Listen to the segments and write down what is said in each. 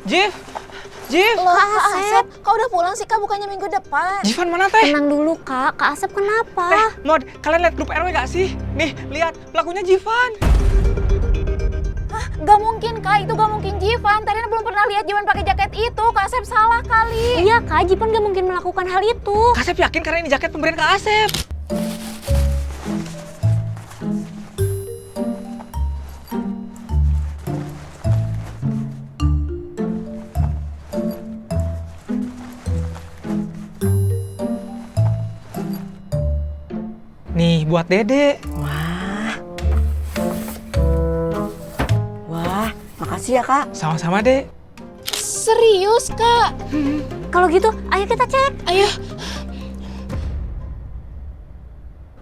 Jif, Jif. Loh, Kak Asep, kau udah pulang sih Kak, bukannya minggu depan? Jifan mana teh? Tenang dulu Kak Asep kenapa? Teh, Mod, kalian lihat grup RW gak sih? Nih, lihat, pelakunya Jifan. Hah, gak mungkin Kak, itu gak mungkin Jivan. Tadinya belum pernah lihat Jivan pakai jaket itu. Kak Asep salah kali. Iya Kak, Jipan gak mungkin melakukan hal itu. Kak Asep yakin karena ini jaket pemberian Kak Asep. Nih, buat Dede. Wah, makasih ya Kak. Sama-sama, Dek. Serius Kak? Kalau gitu, ayo kita cek. Ayo.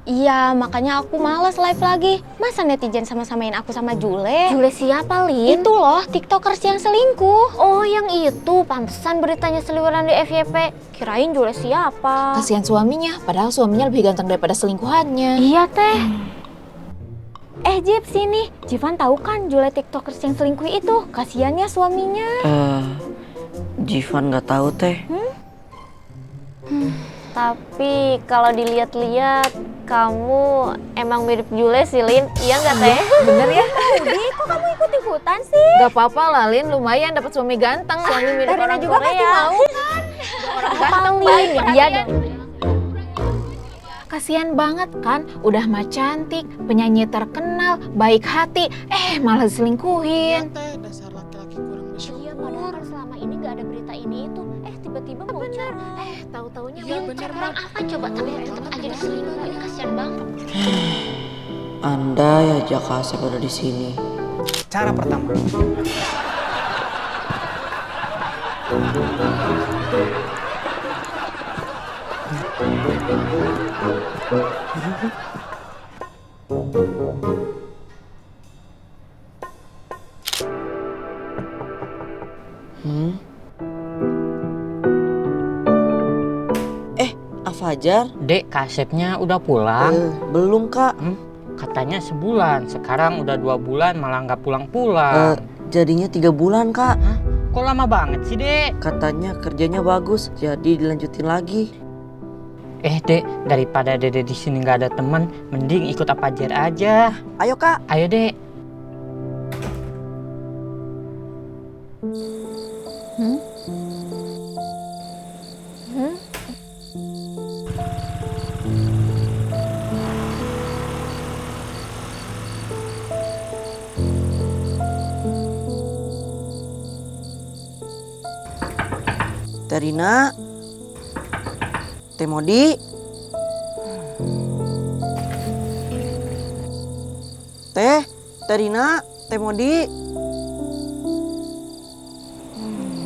Iya, makanya aku malas live lagi. Masa netizen sama-samain aku sama Jule? Jule siapa, Lin? Itu loh, tiktokers yang selingkuh. Oh, yang itu. Pantesan beritanya seliweran di FYP. Kirain Jule siapa? Kasihan suaminya, padahal suaminya lebih ganteng daripada selingkuhannya. Iya, Teh. Jip, sini. Jivan tahu kan Jule tiktokers yang selingkuh itu? Kasiannya suaminya. Jivan nggak tahu teh. Tapi kalau dilihat-lihat, kamu emang mirip Jule sih, Lin. Iya nggak, Teh? Bener ya? Budi, kok kamu ikut-ikutan sih? Gak apa-apa lah Lin, lumayan dapat suami ganteng. Suami mirip Rina orang juga Korea. pasti mau kan? Orang Apa, ganteng Lin? baik. Iya dong. Kasian banget kan, udah mah cantik, penyanyi terkenal, baik hati, malah diselingkuhin. Iya, padahal kan selama ini nggak ada berita ini itu. Tiba-tiba muncul. Tahu-taunya Yang terkenal apa coba, tapi tetap aja diselingkuhin. Kasian banget. Andai aja Kak Asep ada di sini. Cara pertama. Fajar? Dek, Kak Asepnya udah pulang? Belum Kak. Katanya sebulan, sekarang udah 2 bulan malah nggak pulang-pulang. Jadinya 3 bulan Kak. Kok lama banget sih, Dek? Katanya kerjanya bagus, jadi dilanjutin lagi. Dek, daripada Dede di sini nggak ada teman, mending ikut apa Fajar aja. Ayo Kak. Ayo, Dek. Terina, Temodi, Terina, Temodi.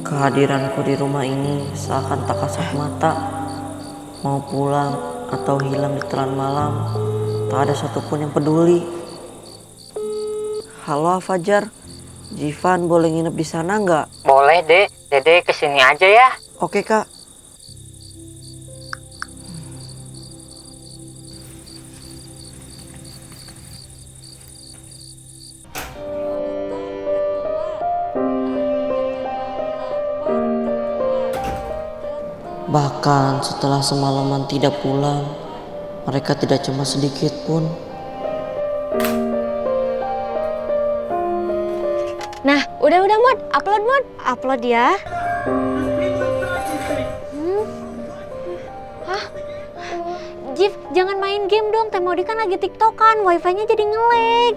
Kehadiranku di rumah ini seakan tak kasat mata. Mau pulang atau hilang di telan malam, tak ada satupun yang peduli. Halo Fajar, Jivan boleh nginep di sana nggak? Boleh, Dek. Dede kesini aja ya. Oke Kak. Bahkan setelah semalaman tidak pulang, mereka tidak cemas sedikit pun. Nah, udah Mod. Upload Mod. Upload ya. Jif, jangan main game dong. Temodi kan lagi tiktokan, wifi-nya jadi nge-lag.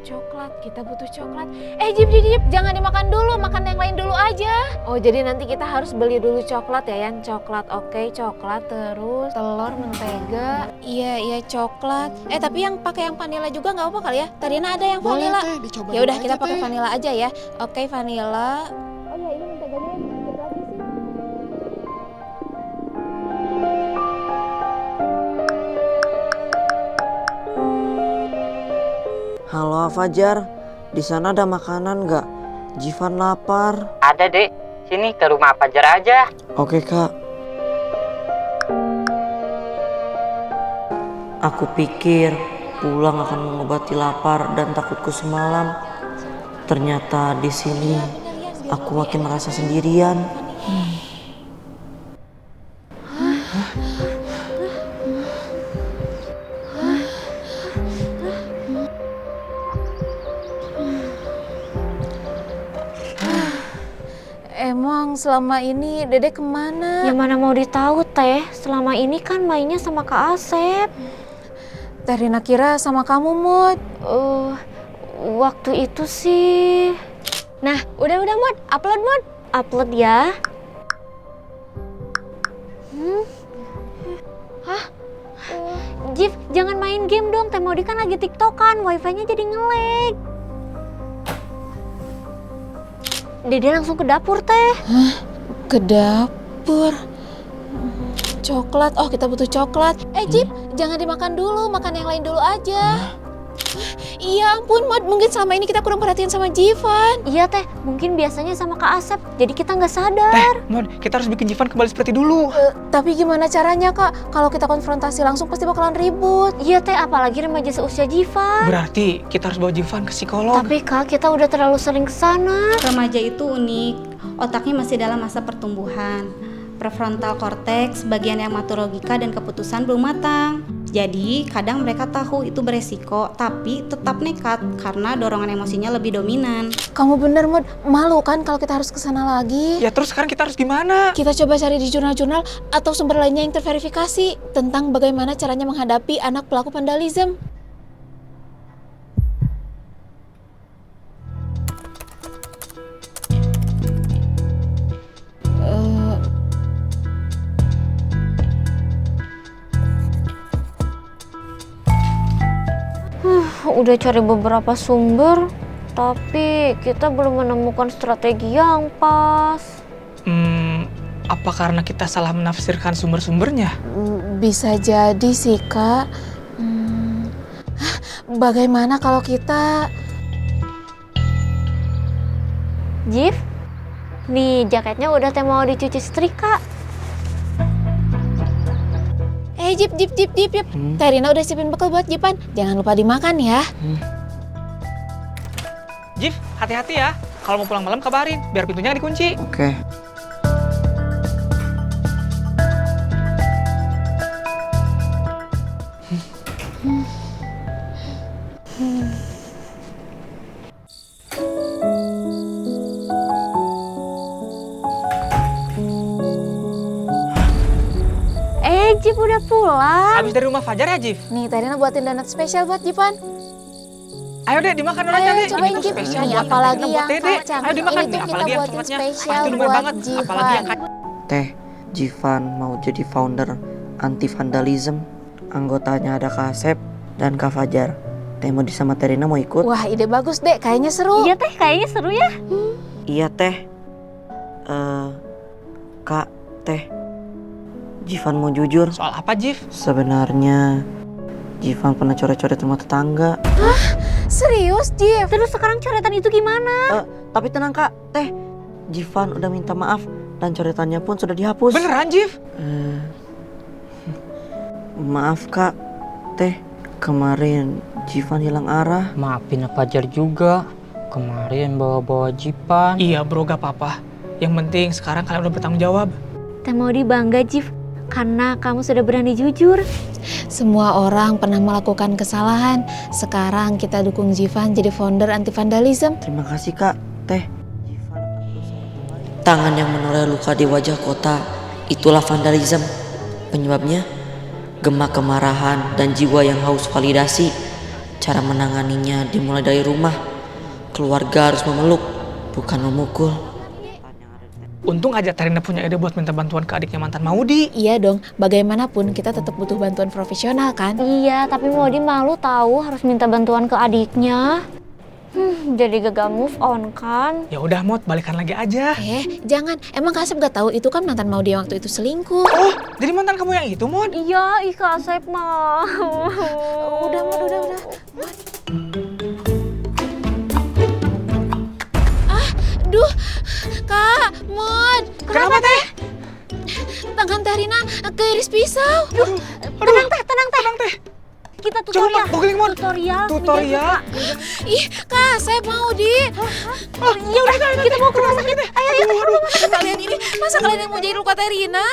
Coklat, kita butuh coklat. Jip, jangan dimakan dulu, makan yang lain dulu aja. Oh, jadi nanti kita harus beli dulu coklat ya, yang coklat. Oke, coklat terus telur, mentega. Iya, coklat. Tapi yang pakai yang vanila juga nggak apa kali ya? Tadinya ada yang vanila. Ya udah, kita pakai vanila aja ya. Oke, vanila. Oh iya, ini menteganya dikit lagi sih. Halo Fajar, di sana ada makanan nggak? Jivan lapar. Ada, Dek. Sini ke rumah Fajar aja. Oke Kak. Aku pikir pulang akan mengobati lapar dan takutku semalam. Ternyata di sini aku makin merasa sendirian. Emang selama ini Dede kemana? Ya mana mau ditahu teh, selama ini kan mainnya sama Kak Asep. Teh Rina kira sama kamu, Mut. Waktu itu sih. Nah, udah Mut, upload Mut. Upload ya. Hah? Jif, jangan main game dong, Teh Modi kan lagi tiktokan, wifi-nya jadi nge-lag. Dede langsung ke dapur teh. Ke dapur. Coklat, oh kita butuh coklat. Jip, jangan dimakan dulu, makan yang lain dulu aja. Iya ampun, Mod, mungkin selama ini kita kurang perhatian sama Jivan. Iya teh, mungkin biasanya sama Kak Asep, jadi kita nggak sadar. Mod, kita harus bikin Jivan kembali seperti dulu. Tapi gimana caranya, Kak? Kalau kita konfrontasi langsung pasti bakalan ribut. Iya teh, apalagi remaja seusia Jivan. Berarti kita harus bawa Jivan ke psikolog. Tapi Kak, kita udah terlalu sering kesana. Remaja itu unik, otaknya masih dalam masa pertumbuhan. Prefrontal cortex, bagian yang mengatur logika dan keputusan belum matang. Jadi kadang mereka tahu itu beresiko, tapi tetap nekat karena dorongan emosinya lebih dominan. Kamu bener, Mod. Malu kan kalau kita harus kesana lagi? Ya terus sekarang kita harus gimana? Kita coba cari di jurnal-jurnal atau sumber lainnya yang terverifikasi tentang bagaimana caranya menghadapi anak pelaku vandalisme. Udah cari beberapa sumber, tapi kita belum menemukan strategi yang pas. Apa karena kita salah menafsirkan sumber-sumbernya? Bisa jadi sih, Kak. Bagaimana kalau kita... Jif, nih jaketnya udah Teh mau dicuci setrika. Jip. Teh Rina udah siapin bekal buat Jipan. Jangan lupa dimakan ya. Jif, hati-hati ya. Kalau mau pulang malam kabarin, biar pintunya nggak dikunci. Oke. Jif udah pulang. Habis dari rumah Fajar ya, Jif? Nih, Teh Rina buatin donat spesial buat Jipan. Ayo deh, dimakan dulu Ayo, aja deh. cobain, Ini tuh Jif. spesial Nih, buat apalagi Teh Rina, buat yang Dede. kacang. Ayo dimakan Ini nih, tuh kita apalagi yang buatin coklatnya. spesial Pasti lumayan buat banget. Jivan. Apalagi yang kacang. Teh, Jivan mau jadi founder anti vandalism. Anggotanya ada Kak Asep dan Kak Fajar. Teh Modi sama Teh Rina mau ikut? Wah, ide bagus, Dek. Kayaknya seru. Iya Teh, kayaknya seru ya. Iya Teh. Kak, Teh. Jivan mau jujur. Soal apa, Jif? Sebenarnya Jivan pernah coret-coret rumah tetangga. Serius, Jif? Terus sekarang coretan itu gimana? Tapi tenang Kak, Teh. Jivan udah minta maaf dan coretannya pun sudah dihapus. Beneran, Jif? Maaf Kak, Teh. Kemarin Jivan hilang arah. Maafin Fajar juga. Kemarin bawa-bawa Jipan. Iya bro, gak apa-apa. Yang penting sekarang kalian udah bertanggung jawab. Teh Modi bangga Jif, karena kamu sudah berani jujur. Semua orang pernah melakukan kesalahan. Sekarang kita dukung Jivan jadi founder anti vandalisme. Terima kasih Kak, Teh. Tangan yang menoreh luka di wajah kota, itulah vandalisme. Penyebabnya, gemak kemarahan dan jiwa yang haus validasi. Cara menanganinya dimulai dari rumah. Keluarga harus memeluk, bukan memukul. Untung aja Teh Rina punya ide buat minta bantuan ke adiknya mantan Maudi. Iya dong, bagaimanapun kita tetap butuh bantuan profesional kan? Iya, tapi Modi malu tahu harus minta bantuan ke adiknya. Jadi gagal move on kan? Ya udah Mot, balikan lagi aja. Jangan. Emang Kak Asep gak tahu itu kan mantan mau dia waktu itu selingkuh. Oh, jadi mantan kamu yang itu, Mot? Iya, Kak Asep mah. Udah, Mod, udah. Duh, Kak, Mod. Kenapa, Teh? Tangan Teh Rina keiris pisau. Tenang, Teh. Kita tuh Coba Tutorial. Ih, Kak, saya mau di. Ya udah, kita mau ke rumah sakit. Ayo, kalian ini, masa kalian yang mau jadi Lukaterina?